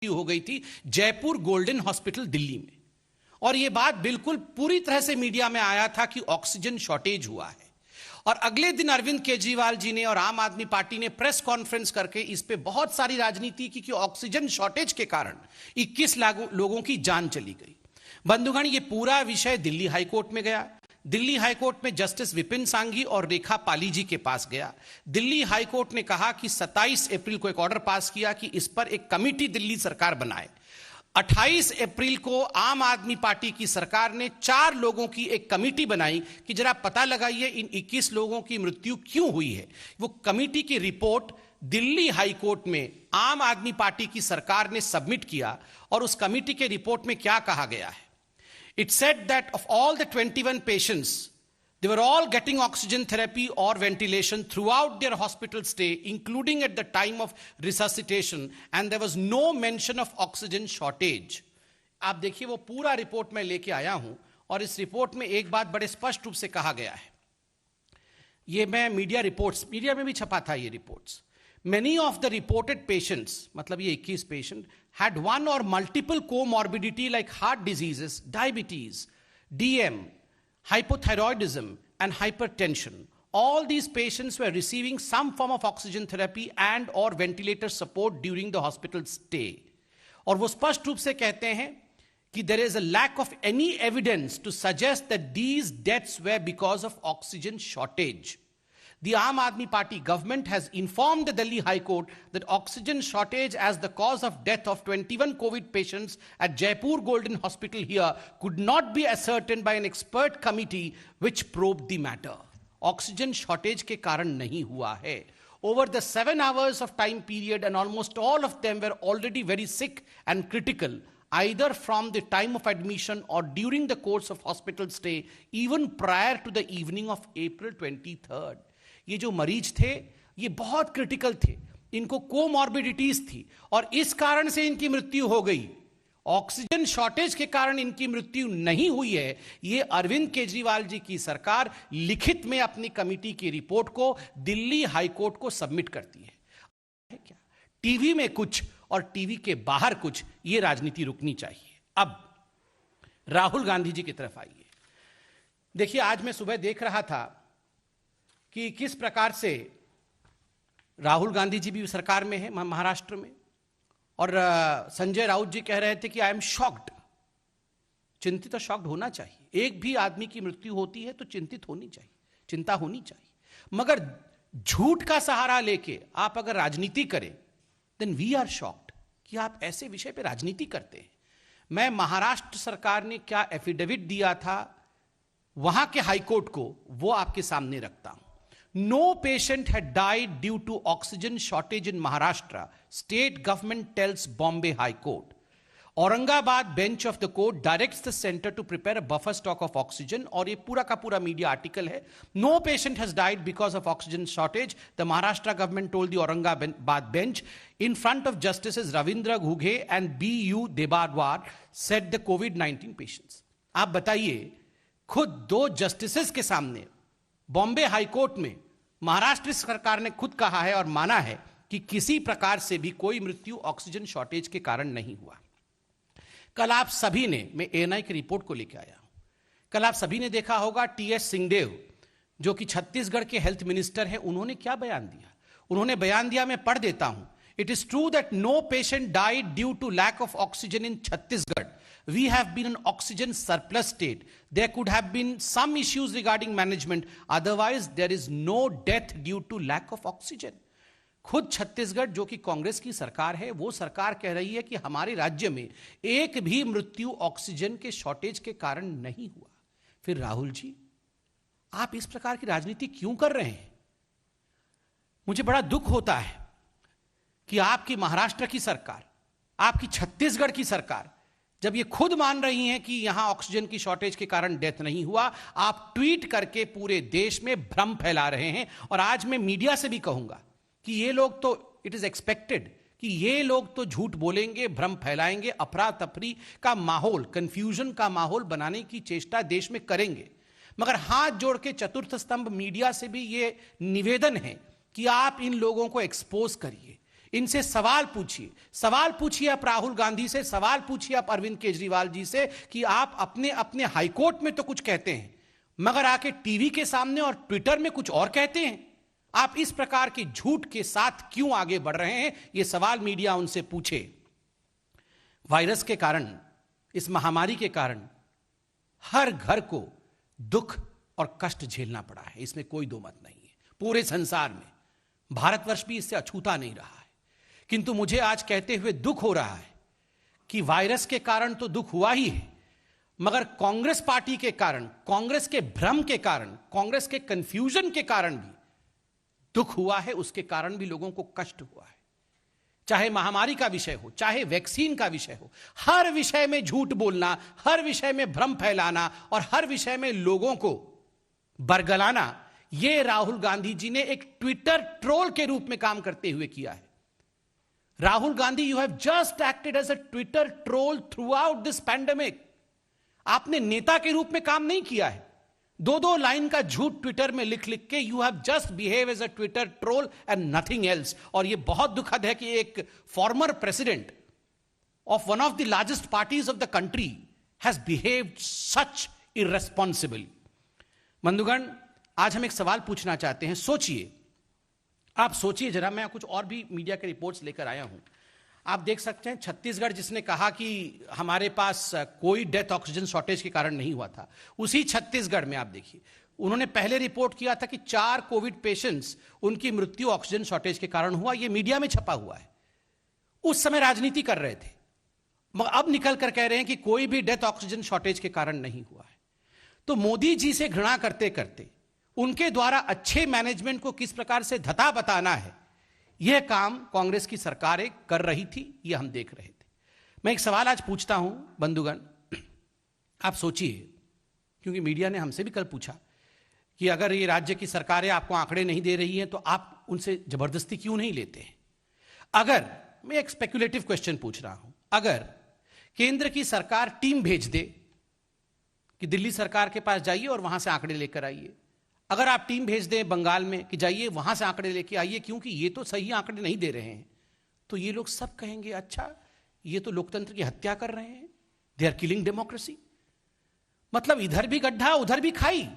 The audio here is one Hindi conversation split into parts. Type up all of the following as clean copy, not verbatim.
हो गई थी जयपुर गोल्डन हॉस्पिटल दिल्ली में। और यह बात बिल्कुल पूरी तरह से मीडिया में आया था कि ऑक्सीजन शॉर्टेज हुआ है। और अगले दिन अरविंद केजरीवाल जी ने और आम आदमी पार्टी ने प्रेस कॉन्फ्रेंस करके इस पे बहुत सारी राजनीति की कि ऑक्सीजन शॉर्टेज के कारण 21 लोगों की जान चली गई। बंधुगण, ये पूरा विषय दिल्ली हाईकोर्ट में गया। दिल्ली हाईकोर्ट में जस्टिस विपिन सांघी और रेखा पाली जी के पास गया। दिल्ली हाईकोर्ट ने कहा कि 27 अप्रैल को एक ऑर्डर पास किया कि इस पर एक कमेटी दिल्ली सरकार बनाए। 28 अप्रैल को आम आदमी पार्टी की सरकार ने 4 लोगों की एक कमेटी बनाई कि जरा पता लगाइए इन 21 लोगों की मृत्यु क्यों हुई है। वो कमेटी की रिपोर्ट दिल्ली हाईकोर्ट में आम आदमी पार्टी की सरकार ने सबमिट किया। और उस कमेटी के रिपोर्ट में क्या कहा गया है? It said that of all the 21 patients, they were all getting oxygen therapy or ventilation throughout their hospital stay, including at the time of resuscitation, and there was no mention of oxygen shortage. आप देखिए, वो पूरा रिपोर्ट मैं लेके आया हूं और इस रिपोर्ट में एक बात बड़े स्पष्ट रूप से कहा गया है। ये मैं मीडिया में भी छपा था ये reports. Many of the reported patients, मतलब ये 21 patient, had one or multiple comorbidity like heart diseases, diabetes, DM, hypothyroidism, and hypertension. All these patients were receiving some form of oxygen therapy and or ventilator support during the hospital stay. और वो स्पष्ट रूप से कहते हैं कि there is a lack of any evidence to suggest that these deaths were because of oxygen shortage. The Aam Aadmi Party government has informed the Delhi High Court that oxygen shortage as the cause of death of 21 COVID patients at Jaipur Golden Hospital here could not be ascertained by an expert committee which probed the matter. Oxygen shortage के कारण नहीं हुआ है. Over the 7 hours of time period, and almost all of them were already very sick and critical, either from the time of admission or during the course of hospital stay, even prior to the evening of April 23rd. ये जो मरीज थे ये बहुत क्रिटिकल थे, इनको कोमॉर्बिडिटीज थी और इस कारण से इनकी मृत्यु हो गई। ऑक्सीजन शॉर्टेज के कारण इनकी मृत्यु नहीं हुई है। ये अरविंद केजरीवाल जी की सरकार लिखित में अपनी कमेटी की रिपोर्ट को दिल्ली हाईकोर्ट को सबमिट करती है। क्या टीवी में कुछ और टीवी के बाहर कुछ, ये राजनीति रुकनी चाहिए। अब राहुल गांधी जी की तरफ आइए। देखिए, आज मैं सुबह देख रहा था कि किस प्रकार से राहुल गांधी जी भी सरकार में है महाराष्ट्र में, और संजय राउत जी कह रहे थे कि आई एम शॉक्ड। चिंतित और शॉक्ड होना चाहिए। एक भी आदमी की मृत्यु होती है तो चिंतित होनी चाहिए, चिंता होनी चाहिए। मगर झूठ का सहारा लेके आप अगर राजनीति करें देन वी आर शॉक्ड कि आप ऐसे विषय पे राजनीति करते हैं। मैं महाराष्ट्र सरकार ने क्या एफिडेविट दिया था वहां के हाईकोर्ट को, वो आपके सामने रखता हूं। No patient had died due to oxygen shortage in Maharashtra, state government tells Bombay High Court. Aurangabad bench of the court directs the center to prepare a buffer stock of oxygen, और ये पूरा का पूरा मीडिया आर्टिकल है। No patient has died because of oxygen shortage, the Maharashtra government told the Aurangabad bench in front of Justices Ravindra Ghughe and B.U. Debarwar, said the COVID-19 patients. आप बताइए, खुद 2 जस्टिसेस के सामने बॉम्बे हाईकोर्ट में महाराष्ट्र सरकार ने खुद कहा है और माना है कि किसी प्रकार से भी कोई मृत्यु ऑक्सीजन शॉर्टेज के कारण नहीं हुआ। कल आप सभी ने, मैं एएनआई की रिपोर्ट को लेकर आया हूं, कल आप सभी ने देखा होगा टीएस सिंहदेव जो कि छत्तीसगढ़ के हेल्थ मिनिस्टर हैं, उन्होंने क्या बयान दिया। उन्होंने बयान दिया, मैं पढ़ देता हूं। It is true that no patient died due to lack of oxygen in Chhattisgarh. We have been an oxygen surplus state. There could have been some issues regarding management. Otherwise, there is no death due to lack of oxygen. खुद छत्तीसगढ़ जो कि कांग्रेस की सरकार है, वो सरकार कह रही है कि हमारे राज्य में एक भी मृत्यु ऑक्सीजन के शॉर्टेज के कारण नहीं हुआ। फिर राहुल जी, आप इस प्रकार की राजनीति क्यों कर रहे हैं? मुझे बड़ा दुख होता है कि आपकी महाराष्ट्र की सरकार, आपकी छत्तीसगढ़ की सरकार जब ये खुद मान रही हैं कि यहां ऑक्सीजन की शॉर्टेज के कारण डेथ नहीं हुआ, आप ट्वीट करके पूरे देश में भ्रम फैला रहे हैं। और आज मैं मीडिया से भी कहूंगा कि ये लोग तो, इट इज एक्सपेक्टेड कि ये लोग तो झूठ बोलेंगे, भ्रम फैलाएंगे, अफरा तफरी का माहौल, कंफ्यूजन का माहौल बनाने की चेष्टा देश में करेंगे। मगर हाथ जोड़ के चतुर्थ स्तंभ मीडिया से भी ये निवेदन है कि आप इन लोगों को एक्सपोज करिए, इनसे सवाल पूछिए आप राहुल गांधी से, सवाल पूछिए आप अरविंद केजरीवाल जी से कि आप अपने अपने हाईकोर्ट में तो कुछ कहते हैं, मगर आके टीवी के सामने और ट्विटर में कुछ और कहते हैं। आप इस प्रकार के झूठ के साथ क्यों आगे बढ़ रहे हैं, यह सवाल मीडिया उनसे पूछे। वायरस के कारण, इस महामारी के कारण हर घर को दुख और कष्ट झेलना पड़ा है, इसमें कोई दो मत नहीं है। पूरे संसार में, भारतवर्ष भी इससे अछूता नहीं रहा है। किंतु मुझे आज कहते हुए दुख हो रहा है कि वायरस के कारण तो दुख हुआ ही है, मगर कांग्रेस पार्टी के कारण, कांग्रेस के भ्रम के कारण, कांग्रेस के कंफ्यूजन के कारण भी दुख हुआ है। उसके कारण भी लोगों को कष्ट हुआ है। चाहे महामारी का विषय हो, चाहे वैक्सीन का विषय हो, हर विषय में झूठ बोलना, हर विषय में भ्रम फैलाना और हर विषय में लोगों को बरगलाना, यह राहुल गांधी जी ने एक ट्विटर ट्रोल के रूप में काम करते हुए किया है। Rahul Gandhi, you have just acted as a Twitter troll throughout this pandemic. आपने नेता के रूप में काम नहीं किया है। दो लाइन का झूठ ट्विटर में लिख लिख के you have just behave as a Twitter troll and nothing else. और यह बहुत दुखद है कि एक former president of one of the largest parties of the country has behaved such irresponsible. बंधुगण, आज हम एक सवाल पूछना चाहते हैं। सोचिए, आप सोचिए जरा, मैं कुछ और भी मीडिया के रिपोर्ट्स लेकर आया हूं। आप देख सकते हैं छत्तीसगढ़, जिसने कहा कि हमारे पास कोई डेथ ऑक्सीजन शॉर्टेज के कारण नहीं हुआ था, उसी छत्तीसगढ़ में आप देखिए, उन्होंने पहले रिपोर्ट किया था कि 4 कोविड पेशेंट्स, उनकी मृत्यु ऑक्सीजन शॉर्टेज के कारण हुआ। यह मीडिया में छपा हुआ है। उस समय राजनीति कर रहे थे, मगर अब निकल कर कह रहे हैं कि कोई भी डेथ ऑक्सीजन शॉर्टेज के कारण नहीं हुआ है। तो मोदी जी से घृणा करते करते उनके द्वारा अच्छे मैनेजमेंट को किस प्रकार से धता बताना है, यह काम कांग्रेस की सरकारें कर रही थी, यह हम देख रहे थे। मैं एक सवाल आज पूछता हूं बंधुगण, आप सोचिए, क्योंकि मीडिया ने हमसे भी कल पूछा कि अगर ये राज्य की सरकारें आपको आंकड़े नहीं दे रही हैं तो आप उनसे जबरदस्ती क्यों नहीं लेते हैं। अगर, मैं एक स्पेकुलेटिव क्वेश्चन पूछ रहा हूं, अगर केंद्र की सरकार टीम भेज दे कि दिल्ली सरकार के पास जाइए और वहां से आंकड़े लेकर आइए, अगर आप टीम भेज दें बंगाल में कि जाइए वहां से आंकड़े लेके आइए, क्योंकि ये तो सही आंकड़े नहीं दे रहे हैं, तो ये लोग सब कहेंगे अच्छा ये तो लोकतंत्र की हत्या कर रहे हैं, दे आर किलिंग डेमोक्रेसी। मतलब इधर भी गड्ढा उधर भी खाई।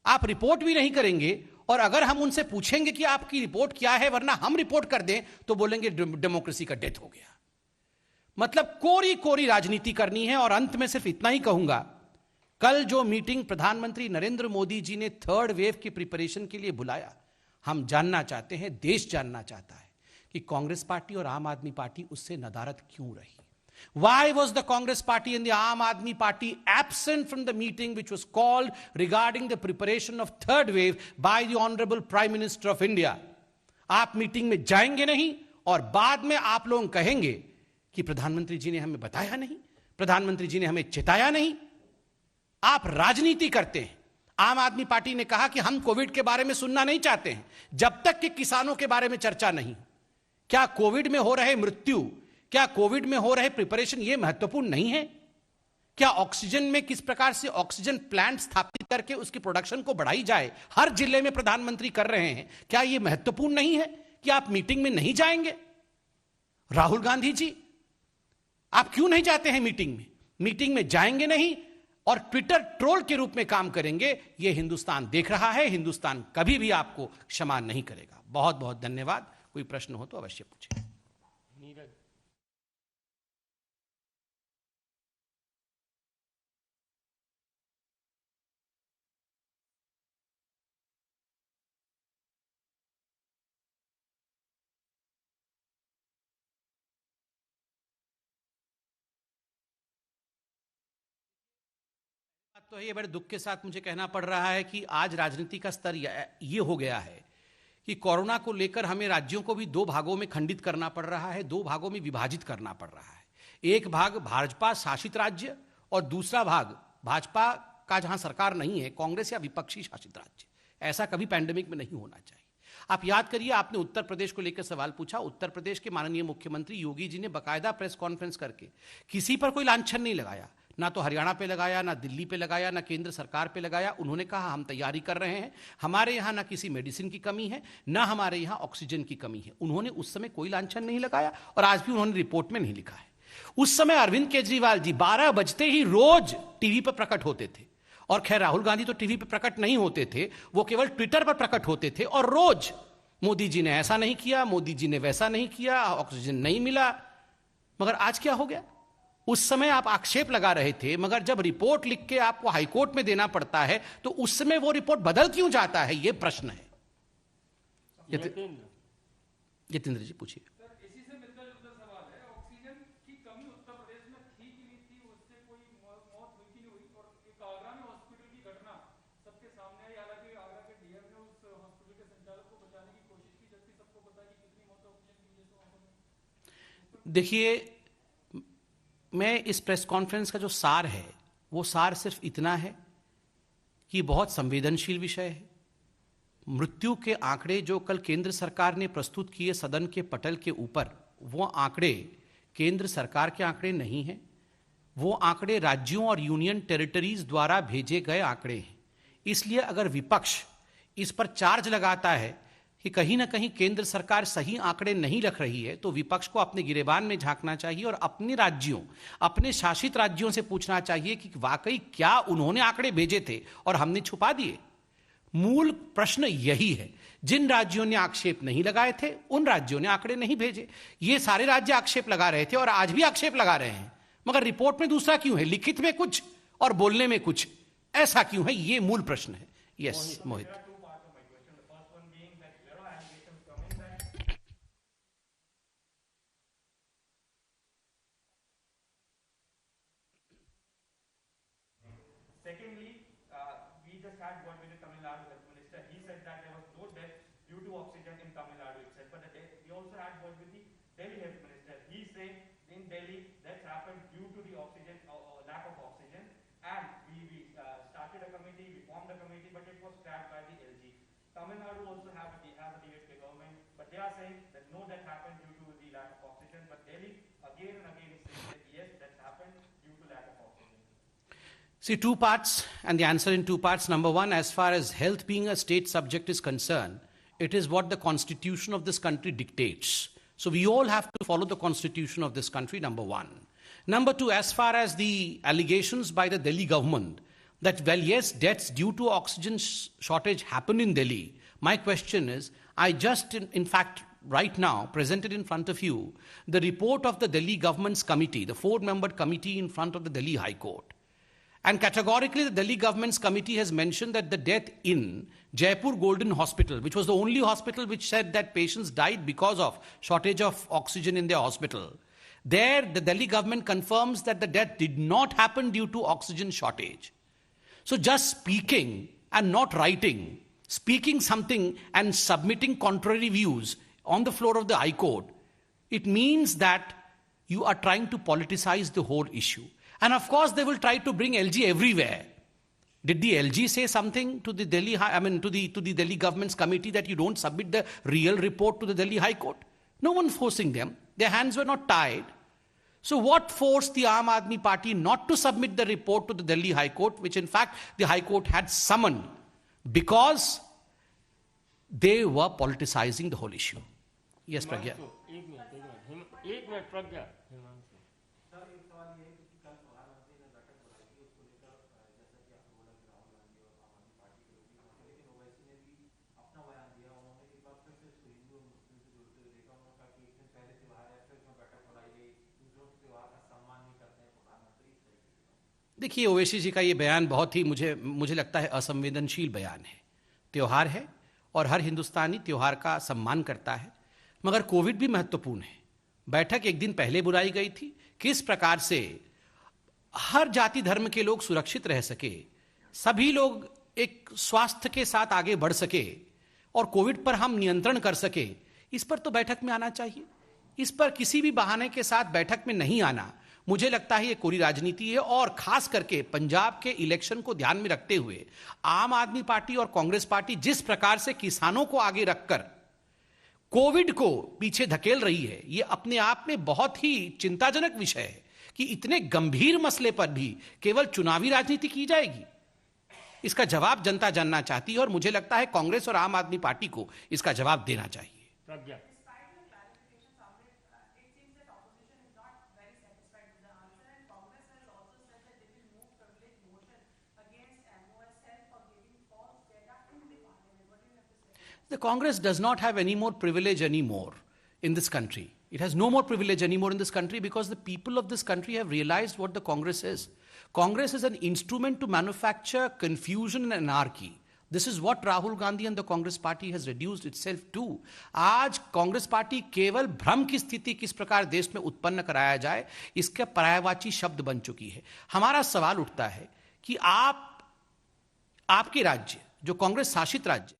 आप रिपोर्ट भी नहीं करेंगे, और अगर हम उनसे पूछेंगे कि आपकी रिपोर्ट क्या है, वरना हम रिपोर्ट कर दें, तो बोलेंगे डेमोक्रेसी का डेथ हो गया। मतलब कोरी कोरी राजनीति करनी है। और अंत में सिर्फ इतना ही कहूंगा, कल जो मीटिंग प्रधानमंत्री नरेंद्र मोदी जी ने 3rd वेव की प्रिपरेशन के लिए बुलाया, हम जानना चाहते हैं, देश जानना चाहता है कि कांग्रेस पार्टी और आम आदमी पार्टी उससे नदारद क्यों रही। Why was the Congress party and the Aam Aadmi party absent from the meeting which was called regarding the preparation of 3rd wave by the Honorable Prime Minister of India? आप मीटिंग में जाएंगे नहीं और बाद में आप लोग कहेंगे कि प्रधानमंत्री जी ने हमें बताया नहीं, प्रधानमंत्री जी ने हमें चेताया नहीं। आप राजनीति करते हैं। आम आदमी पार्टी ने कहा कि हम कोविड के बारे में सुनना नहीं चाहते हैं जब तक कि किसानों के बारे में चर्चा नहीं। क्या कोविड में हो रहे मृत्यु, क्या कोविड में हो रहे प्रिपरेशन ये महत्वपूर्ण नहीं है? क्या ऑक्सीजन में किस प्रकार से ऑक्सीजन प्लांट स्थापित करके उसकी प्रोडक्शन को बढ़ाई जाए, हर जिले में प्रधानमंत्री कर रहे हैं, क्या यह महत्वपूर्ण नहीं है कि आप मीटिंग में नहीं जाएंगे? राहुल गांधी जी, आप क्यों नहीं जाते हैं मीटिंग में? मीटिंग में जाएंगे नहीं और ट्विटर ट्रोल के रूप में काम करेंगे। यह हिंदुस्तान देख रहा है, हिंदुस्तान कभी भी आपको क्षमा नहीं करेगा। बहुत बहुत धन्यवाद। कोई प्रश्न हो तो अवश्य पूछें। नीरज, तो ये बड़े दुख के साथ मुझे कहना पड़ रहा है कि आज राजनीति का स्तर ये हो गया है कि कोरोना को लेकर हमें राज्यों को भी 2 भागों में खंडित करना पड़ रहा है, 2 भागों में विभाजित करना पड़ रहा है। एक भाग भाजपा शासित राज्य और दूसरा भाग भाजपा का जहां सरकार नहीं है, कांग्रेस या विपक्षी शासित राज्य। ऐसा कभी पैंडेमिक में नहीं होना चाहिए। आप याद करिए, आपने उत्तर प्रदेश को लेकर सवाल पूछा। उत्तर प्रदेश के माननीय मुख्यमंत्री योगी जी ने बाकायदा प्रेस कॉन्फ्रेंस करके किसी पर कोई लांछन नहीं लगाया, ना तो हरियाणा पे लगाया, ना दिल्ली पे लगाया, ना केंद्र सरकार पे लगाया। उन्होंने कहा हम तैयारी कर रहे हैं, हमारे यहां ना किसी मेडिसिन की कमी है, ना हमारे यहां ऑक्सीजन की कमी है। उन्होंने उस समय कोई लांछन नहीं लगाया और आज भी उन्होंने रिपोर्ट में नहीं लिखा है। उस समय अरविंद केजरीवाल जी 12 बजते ही रोज टीवी पर प्रकट होते थे। और खैर राहुल गांधी तो टीवी पर प्रकट नहीं होते थे, वो केवल ट्विटर पर प्रकट होते थे और रोज मोदी जी ने ऐसा नहीं किया, मोदी जी ने वैसा नहीं किया, ऑक्सीजन नहीं मिला। मगर आज क्या हो गया? उस समय आप आक्षेप लगा रहे थे, मगर जब रिपोर्ट लिख के आपको हाईकोर्ट में देना पड़ता है तो उस समय वो रिपोर्ट बदल क्यों जाता है, यह प्रश्न है। जितेंद्र जी पूछिए। इसी से मिलता जुलता सवाल है, ऑक्सीजन की कमी उत्तर प्रदेश में थी कि नहीं थी, उससे कोई मौत हुई कि नहीं हुई? और एक आगरा में हॉस्पिटल की घटना सबके सामने आई, हालांकि आगरा के डीएम ने उस हॉस्पिटल के संचालक को बचाने की कोशिश की, जबकि सबको पता है कि कितनी मौत ऑक्सीजन की वजह से वहां पर। देखिए, मैं इस प्रेस कॉन्फ्रेंस का जो सार है वो सार सिर्फ इतना है कि बहुत संवेदनशील विषय है। मृत्यु के आंकड़े जो कल केंद्र सरकार ने प्रस्तुत किए सदन के पटल के ऊपर, वो आंकड़े केंद्र सरकार के आंकड़े नहीं हैं, वो आंकड़े राज्यों और यूनियन टेरिटरीज द्वारा भेजे गए आंकड़े हैं। इसलिए अगर विपक्ष इस पर चार्ज लगाता है कि कहीं ना कहीं केंद्र सरकार सही आंकड़े नहीं रख रही है, तो विपक्ष को अपने गिरेबान में झांकना चाहिए और अपने राज्यों, अपने शासित राज्यों से पूछना चाहिए कि वाकई क्या उन्होंने आंकड़े भेजे थे और हमने छुपा दिए। मूल प्रश्न यही है। जिन राज्यों ने आक्षेप नहीं लगाए थे उन राज्यों ने आंकड़े नहीं भेजे। ये सारे राज्य आक्षेप लगा रहे थे और आज भी आक्षेप लगा रहे हैं, मगर रिपोर्ट में दूसरा क्यों है, लिखित में कुछ और बोलने में कुछ, ऐसा क्यों है? ये मूल प्रश्न है। Yes Mohit. Secondly, we just had word with the Tamil Nadu Health Minister. He said that there was no death due to oxygen in Tamil Nadu itself. But we also had word with the Delhi Health Minister. He said in Delhi deaths happened due to the oxygen or lack of oxygen. And we started a committee, we formed a committee, but it was scrapped by the LG. Tamil Nadu also has a DHK government, but they are saying that no death happened due to the lack of oxygen. But Delhi again and again is saying that yes, deaths happened due to lack of oxygen. See, two parts, and the answer in two parts. Number one, as far as health being a state subject is concerned, it is what the constitution of this country dictates. So we all have to follow the constitution of this country, number one. Number two, as far as the allegations by the Delhi government that, well, yes, deaths due to oxygen shortage happen in Delhi. My question is, I just, in fact, right now, presented in front of you, the report of the Delhi government's committee, the 4-membered committee in front of the Delhi High Court. And categorically, the Delhi government's committee has mentioned that the death in Jaipur Golden Hospital, which was the only hospital which said that patients died because of shortage of oxygen in their hospital, there the Delhi government confirms that the death did not happen due to oxygen shortage. So just speaking and not writing, speaking something and submitting contrary views on the floor of the High Court, it means that you are trying to politicize the whole issue. And of course, they will try to bring LG everywhere. Did the LG say something to the Delhi, to the Delhi government's committee that you don't submit the real report to the Delhi High Court? No one forcing them. Their hands were not tied. So what forced the Aam Aadmi Party not to submit the report to the Delhi High Court, which in fact the High Court had summoned? Because they were politicizing the whole issue. Yes, Pragya. एक मिनट प्रज्ञा। देखिए, ओवैसी जी का ये बयान बहुत ही मुझे लगता है असंवेदनशील बयान है। त्योहार है और हर हिंदुस्तानी त्योहार का सम्मान करता है, मगर कोविड भी महत्वपूर्ण है। बैठक एक दिन पहले बुलाई गई थी, किस प्रकार से हर जाति धर्म के लोग सुरक्षित रह सके, सभी लोग एक स्वास्थ्य के साथ आगे बढ़ सके और कोविड पर हम नियंत्रण कर सके, इस पर तो बैठक में आना चाहिए। इस पर किसी भी बहाने के साथ बैठक में नहीं आना, मुझे लगता है ये कोरी राजनीति है। और खास करके पंजाब के इलेक्शन को ध्यान में रखते हुए आम आदमी पार्टी और कांग्रेस पार्टी जिस प्रकार से किसानों को आगे रखकर कोविड को पीछे धकेल रही है, ये अपने आप में बहुत ही चिंताजनक विषय है। कि इतने गंभीर मसले पर भी केवल चुनावी राजनीति की जाएगी? इसका जवाब जनता जानना चाहती है और मुझे लगता है कांग्रेस और आम आदमी पार्टी को इसका जवाब देना चाहिए। प्रज्ञा। The Congress does not have any more privilege anymore in this country. It has no more privilege anymore in this country because the people of this country have realized what the Congress is. Congress is an instrument to manufacture confusion and anarchy. This is what Rahul Gandhi and the Congress party has reduced itself to. आज कांग्रेस पार्टी केवल भ्रम की स्थिति किस प्रकार देश में उत्पन्न कराया जाए इसका पर्यायवाची शब्द बन चुकी है। हमारा सवाल उठता है कि आपके राज्य जो कांग्रेस शासित राज्य